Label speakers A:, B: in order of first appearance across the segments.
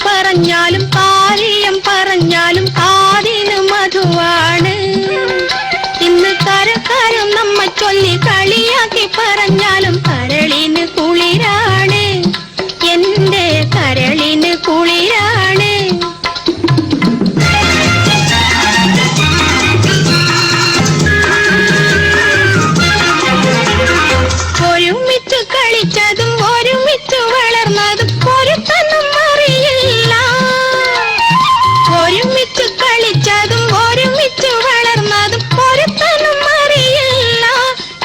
A: പറഞ്ഞാലും കാര്യം പറഞ്ഞാലും കാതിന് മധുവാണ്. ഇന്ന് കരക്കാരും നമ്മ ചൊല്ലി കളിയാക്കി പറഞ്ഞാലും കരളിന് കുളിരാണ്, എന്റെ കരളിന് കുളിരാണ്. ഒരുമിച്ച് കളിച്ചതും ഒരുമിച്ച് വളർന്നതും ഒരുത്തനും അറിയില്ല. ഒരുമിച്ച് കളിച്ചതും ഒരുമിച്ച് വളർന്നതും ഒരുത്തനും അറിയില്ല.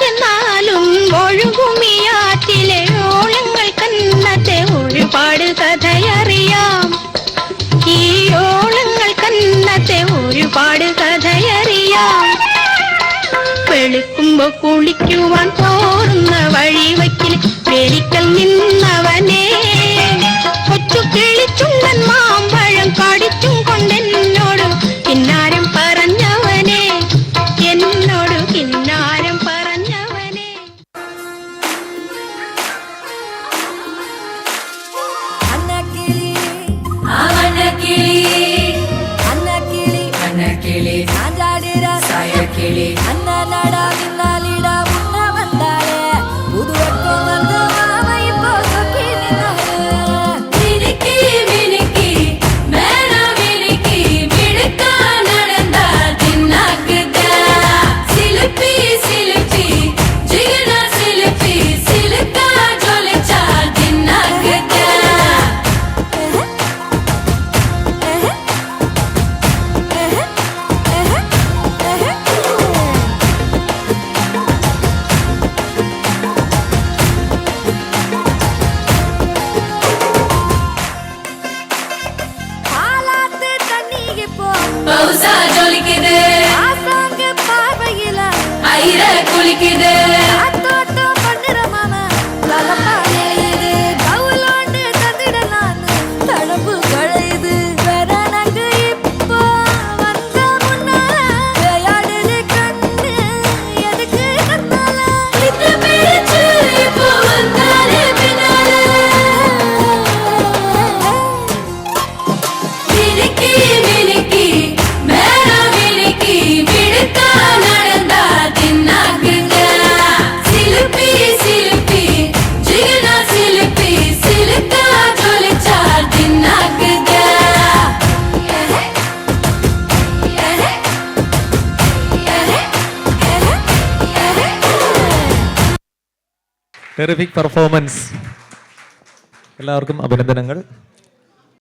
A: എന്നാലും ഒഴുകുമിയാറ്റിലെ ഓളങ്ങൾ കന്നത്തെ ഒരുപാട് കഥയറിയാം. ഈ ഓളങ്ങൾ കന്നത്തെ ഒരുപാട് കഥയറിയാം. വെളുക്കുമ്പോ കുളിക്കുവാൻ പോറുന്ന വഴിവയ്ക്കിൽ പേരിക്കൽ നിന്നവനെ കൊച്ചു കിളിച്ചുണ്ടൻ മാമ്പഴം കടിച്ചും കൊണ്ടെന്നോട് കിന്നാരം പറഞ്ഞവനെ, എന്നോട് കിന്നാരം പറഞ്ഞവനെ.
B: അന്നക്കിളി അന്നക്കിളി അന്നക്കിളി അന്നക്കിളി ആഞ്ചാടിര സായക്കിളി അന്നനട പിന്നാലിട മുന്ന വന്നാളെ പുതുവട്ടം വന്ന് മാമ ഇപ്പോ നോക്കി നിന്നാളെ. മിനുക്കി മിനുക്കി മേന മിനുക്കി മിടുക്കാൻ നടന്നാ തിന്നാക്കുതാ. സിലുപ്പി സിലുപ്പി ജിഗന സിലുപ്പി സിലുക്കാ ജൊലിച്ചാ തിന്നാക്കുതാ. பௌசா ஜொலிக்குது, ஆசாங்க பார்வையில ஐர குளிக்குது. ஆத்தோட்டம் பண்ணுற மாமா லலப்பா நெளியுது, கவுலோண்டு தந்திடலான்னு தடம்பு கழையுது. வெறனங்கு இப்போ வந்த முன்னால விளையாடுது கண்ணு எதுக்கு கண்ணால விட்டு பிடிச்சு இப்போ வந்தாலே பின்னால. மினுக்கி மினுக்கி மேல மினுக்கி விடுக்கா நடந்தா தின்னாக்குங்க.
C: Terrific performance. എല്ലാവർക്കും അഭിനന്ദനങ്ങൾ.